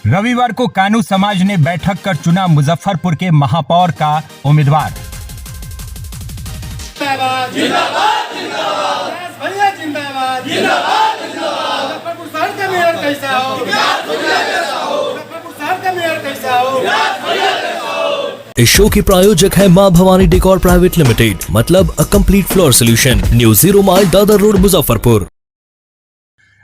रविवार को कानू समाज ने बैठक कर चुना मुजफ्फरपुर के महापौर का उम्मीदवार। जिंदाबाद जिंदाबाद जिंदाबाद भैया जिंदाबाद जिंदाबाद जिंदाबाद। मुजफ्फरपुर शहर का मेयर कैसा हो, मुजफ्फरपुर शहर का मेयर कैसा हो। इस शो के प्रायोजक है मां भवानी डेकोर प्राइवेट लिमिटेड, मतलब a complete floor solution, new 0 mile Dadar road Muzaffarpur.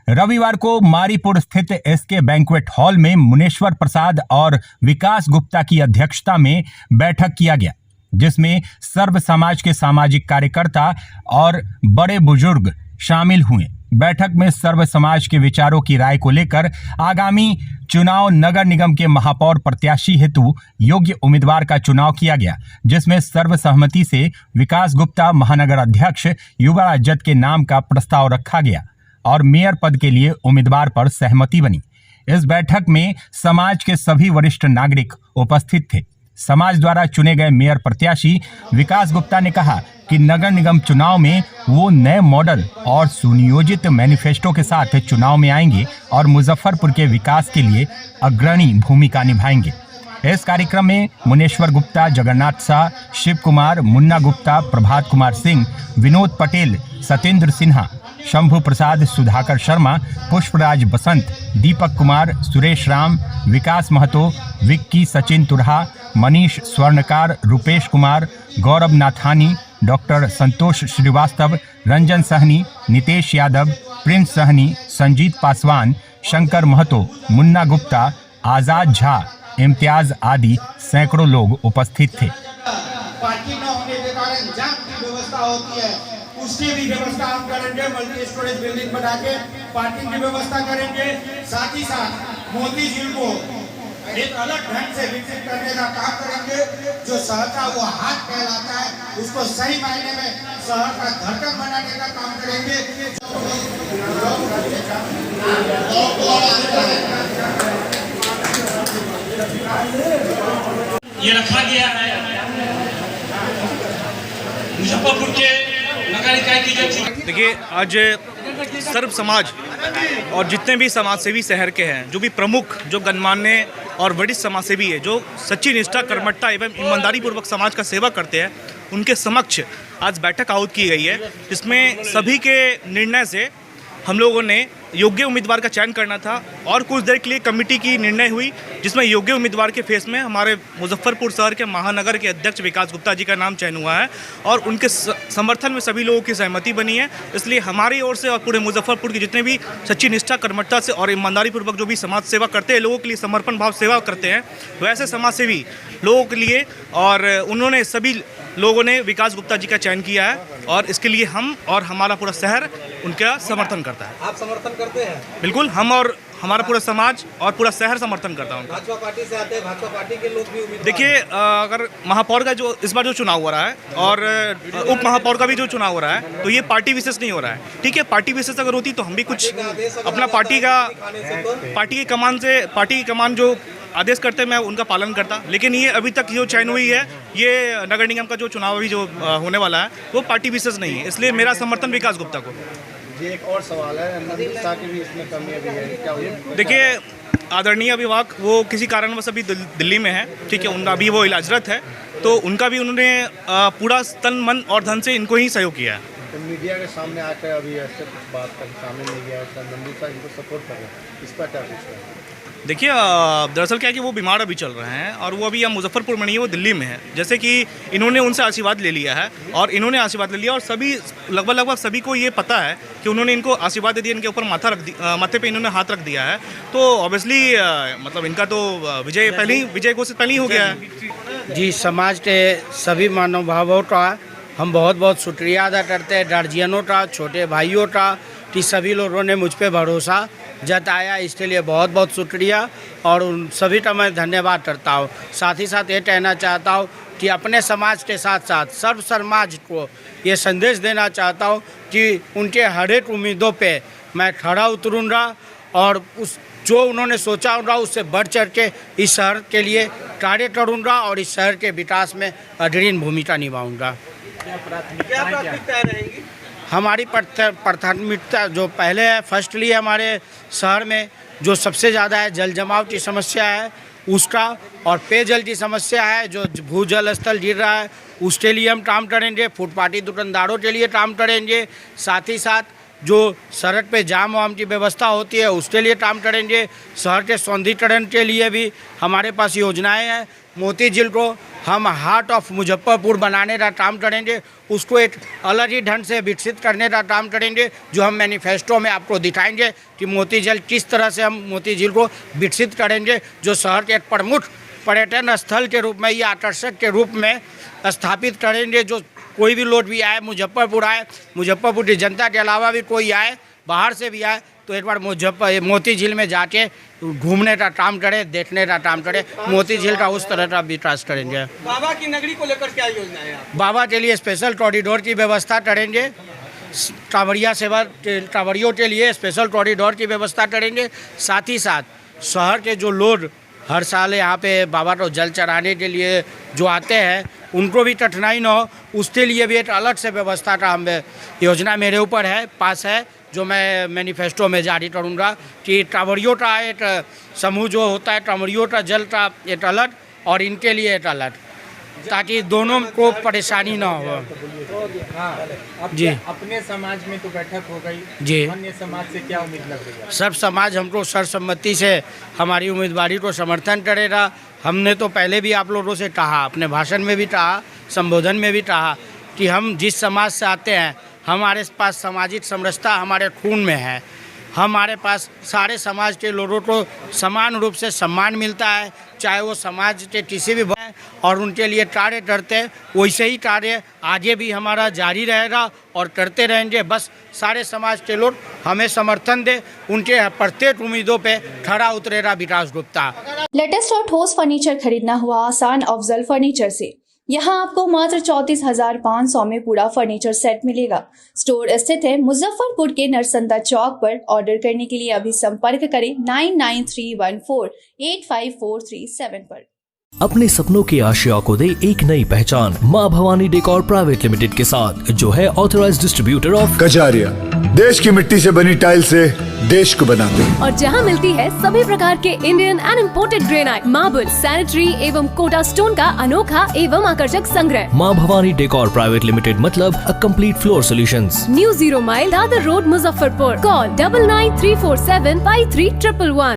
रविवार को मारीपुर स्थित एसके बैंक्वेट हॉल में मुनेश्वर प्रसाद और विकास गुप्ता की अध्यक्षता में बैठक किया गया, जिसमें सर्व समाज के सामाजिक कार्यकर्ता और बड़े बुजुर्ग शामिल हुए। बैठक में सर्व समाज के विचारों की राय को लेकर आगामी चुनाव नगर निगम के महापौर प्रत्याशी हेतु योग्य उम्मीदवार का चुनाव किया गया, जिसमें सर्वसहमति से विकास गुप्ता महानगर अध्यक्ष युवराज जट के नाम का प्रस्ताव रखा गया और मेयर पद के लिए उम्मीदवार पर सहमति बनी। इस बैठक में समाज के सभी वरिष्ठ नागरिक उपस्थित थे। समाज द्वारा चुने गए मेयर प्रत्याशी विकास गुप्ता ने कहा कि नगर निगम चुनाव में वो नए मॉडल और सुनियोजित मैनिफेस्टो के साथ चुनाव में आएंगे और मुजफ्फरपुर के विकास के लिए अग्रणी भूमिका निभाएंगे। इस कार्यक्रम में मुनेश्वर गुप्ता, जगन्नाथ शाह, शिव कुमार, मुन्ना गुप्ता, प्रभात कुमार सिंह, विनोद पटेल, सत्येंद्र सिन्हा, शंभू प्रसाद, सुधाकर शर्मा, पुष्पराज बसंत, दीपक कुमार, सुरेश राम, विकास महतो, विक्की, सचिन तुरहा, मनीष स्वर्णकार, रुपेश कुमार, गौरव नाथानी, डॉक्टर संतोष श्रीवास्तव, रंजन सहनी, नितेश यादव, प्रिंस सहनी, संजीत पासवान, शंकर महतो, मुन्ना गुप्ता, आजाद झा, इम्तियाज आदि सैकड़ों लोग उपस्थित थे। पार्टी न होने के कारण जाम की व्यवस्था होती है, उसकी भी व्यवस्था हम करेंगे। मल्टी स्टोरेज बिल्डिंग बना के पार्किंग की व्यवस्था करेंगे। साथ ही साथ मोदी जी को एक अलग ढंग से विकसित करने का काम करेंगे। जो शहर का वो हाथ कहलाता है, उसको सही मायने में शहर का धड़कन बनाने का काम करेंगे। ये रखा गया है मुजफ्फरपुर के नगर निकाय की जो। देखिए, आज सर्व समाज और जितने भी समाजसेवी शहर के हैं, जो भी प्रमुख, जो गणमान्य और वरिष्ठ समाजसेवी है, जो सच्ची निष्ठा, कर्मठता एवं ईमानदारी पूर्वक समाज का सेवा करते हैं, उनके समक्ष आज बैठक आहुत की गई है, जिसमें सभी के निर्णय से हम लोगों ने योग्य उम्मीदवार का चयन करना था और कुछ देर के लिए कमेटी की निर्णय हुई, जिसमें योग्य उम्मीदवार के फेस में हमारे मुजफ्फरपुर शहर के महानगर के अध्यक्ष विकास गुप्ता जी का नाम चयन हुआ है और उनके समर्थन में सभी लोगों की सहमति बनी है। इसलिए हमारी ओर से और पूरे मुजफ्फरपुर के जितने भी सच्ची निष्ठा, कर्मठता से और ईमानदारी पूर्वक जो भी समाज सेवा करते हैं, लोगों के लिए समर्पण भाव सेवा करते हैं, वैसे समाज सेवी लोगों के लिए और उन्होंने सभी लोगों ने विकास गुप्ता जी का चयन किया है और इसके लिए हम और हमारा पूरा शहर उनका समर्थन करता है। आप समर्थन करते हैं? बिल्कुल, हम और हमारा पूरा समाज और पूरा शहर समर्थन करता है। भाजपा पार्टी से आते हैं, भाजपा पार्टी के लोग भी उम्मीदवार। देखिए, अगर महापौर का जो इस बार जो चुनाव हो रहा है और उप महापौर का भी जो चुनाव हो रहा है, तो ये पार्टी विशेष नहीं हो रहा है। ठीक है, पार्टी विशेष अगर होती तो हम भी कुछ अपना पार्टी की कमान जो आदेश करते हैं, मैं उनका पालन करता। लेकिन ये अभी तक जो चयन हुई है, ये नगर निगम का जो चुनाव अभी जो होने वाला है, वो पार्टी विशेष नहीं है, इसलिए मेरा समर्थन विकास गुप्ता को। ये एक और सवाल है, नंदिता की भी इसमें कमी अभी है क्या? देखिए, आदरणीय अभिभावक वो किसी कारणवश अभी दिल्ली में है, ठीक है, उनका अभी वो इलाजरत है, तो उनका भी उन्होंने पूरा तन, मन और धन से इनको ही सहयोग किया है। तो मीडिया के सामने आकर अभी ऐसे कुछ बात कर सामने नहीं गया है, नंदिता इनको सपोर्ट कर रहे हैं, इस पर क्या कुछ है? देखिए, दरअसल क्या है कि वो बीमार अभी चल रहे हैं और वो अभी यहाँ मुजफ्फरपुर में नहीं है, वो दिल्ली में है। जैसे कि इन्होंने उनसे आशीर्वाद ले लिया है और इन्होंने आशीर्वाद ले लिया और सभी लगभग सभी को ये पता है कि उन्होंने इनको आशीर्वाद दे दिया, इनके ऊपर माथे पे इन्होंने हाथ रख दिया है, तो ऑब्वियसली मतलब इनका तो विजय घोषित पहले ही हो गया है। जी, समाज के सभी महानुभावों का हम बहुत बहुत शुक्रिया अदा करते हैं, गार्जियनों का, छोटे भाइयों का, कि सभी लोगों ने मुझ पर भरोसा जताया, इसके लिए बहुत बहुत शुक्रिया और उन सभी का मैं धन्यवाद करता हूँ। साथ ही साथ ये कहना चाहता हूँ कि अपने समाज के साथ साथ सर्व समाज को ये संदेश देना चाहता हूँ कि उनके हर एक उम्मीदों पे मैं खड़ा उतरूँगा और उस जो उन्होंने सोचा होगा उससे बढ़ चढ़ के इस शहर के लिए कार्य करूँगा और इस शहर के विकास में अग्रणी भूमिका निभाऊँगा। क्या प्राथमिकताएं रहेंगी? हमारी प्राथमिकता जो पहले है, फर्स्टली हमारे शहर में जो सबसे ज़्यादा है जल जमाव की समस्या है उसका, और पेयजल की समस्या है, जो भूजल स्थल गिर रहा है उसके लिए हम काम करेंगे। फुटपाथी दुकानदारों के लिए काम करेंगे। साथ ही साथ जो सड़क पे जाम वाम की व्यवस्था होती है उसके लिए काम करेंगे। शहर के सौंदर्यीकरण के लिए भी हमारे पास योजनाएं हैं। मोती झील को हम हार्ट ऑफ मुजफ्फरपुर बनाने का काम करेंगे, उसको एक अलग ही ढंग से विकसित करने का काम करेंगे, जो हम मैनिफेस्टो में आपको दिखाएंगे कि मोती झील किस तरह से हम मोती झील को विकसित करेंगे, जो शहर के एक प्रमुख पर्यटन स्थल के रूप में या आकर्षक के रूप में स्थापित करेंगे। जो कोई भी लोग भी आए, मुजफ्फरपुर आए, मुजफ्फरपुर की जनता के अलावा भी कोई आए, बाहर से भी आए, तो एक बार मोती झील में जाके घूमने का काम करें, देखने का काम करें। मोती झील का उस तरह का विकास करेंगे। बाबा की नगरी को लेकर क्या योजना है? बाबा के लिए स्पेशल कॉरिडोर की व्यवस्था करेंगे। कांवड़ियों के लिए स्पेशल कॉरिडोर की व्यवस्था करेंगे। साथ ही साथ शहर के जो लोग हर साल यहाँ पे बाबा को जल चढ़ाने के लिए जो आते हैं उनको भी कठिनाई न हो, उसके लिए भी एक अलग से व्यवस्था का हम योजना मेरे ऊपर है, पास है, जो मैं मैनिफेस्टो में जारी करूँगा कि कांवड़ियों का एक समूह जो होता है, कांवड़ियों का जल का एक अलग और इनके लिए एक अलग, ताकि दोनों को परेशानी ना हो। जी, अपने समाज में तो बैठक हो गई जी, अन्य समाज से क्या उम्मीद लग रही है? सब समाज हमको सर्वसम्मति से हमारी उम्मीदवारी को समर्थन करेगा। हमने तो पहले भी आप लोगों से कहा, अपने भाषण में भी कहा, संबोधन में भी कहा कि हम जिस समाज से आते हैं हमारे पास सामाजिक समरसता हमारे खून में है। हमारे पास सारे समाज के लोगों को समान रूप से सम्मान मिलता है, चाहे वो समाज के किसी भी और उनके लिए कार्य करते हैं। वैसे ही कार्य आगे भी हमारा जारी रहेगा और करते रहेंगे। बस सारे समाज के लोग हमें समर्थन दे, उनके प्रत्येक उम्मीदों पे खरा उतरेगा विकास गुप्ता। लेटेस्ट और ठोस फर्नीचर खरीदना हुआ आसान अफजल फर्नीचर से। यहाँ आपको मात्र 34,500 में पूरा फर्नीचर सेट मिलेगा। स्टोर स्थित है मुजफ्फरपुर के नरसंदा चौक पर। ऑर्डर करने के लिए अभी संपर्क करें 9931485437 पर। अपने सपनों की आशिया को दे एक नई पहचान माँ भवानी डेकोर प्राइवेट लिमिटेड के साथ, जो है ऑथराइज्ड डिस्ट्रीब्यूटर ऑफ कजारिया। देश की मिट्टी से बनी टाइल से देश को बनाते हैं, और जहां मिलती है सभी प्रकार के Indian and imported granite, marble, sanitary एवं कोटा स्टोन का अनोखा एवं आकर्षक संग्रह। माँ भवानी डेकोर प्राइवेट लिमिटेड मतलब a complete floor solutions. New 0 mile Dadar road Muzaffarpur. Call 9934753111।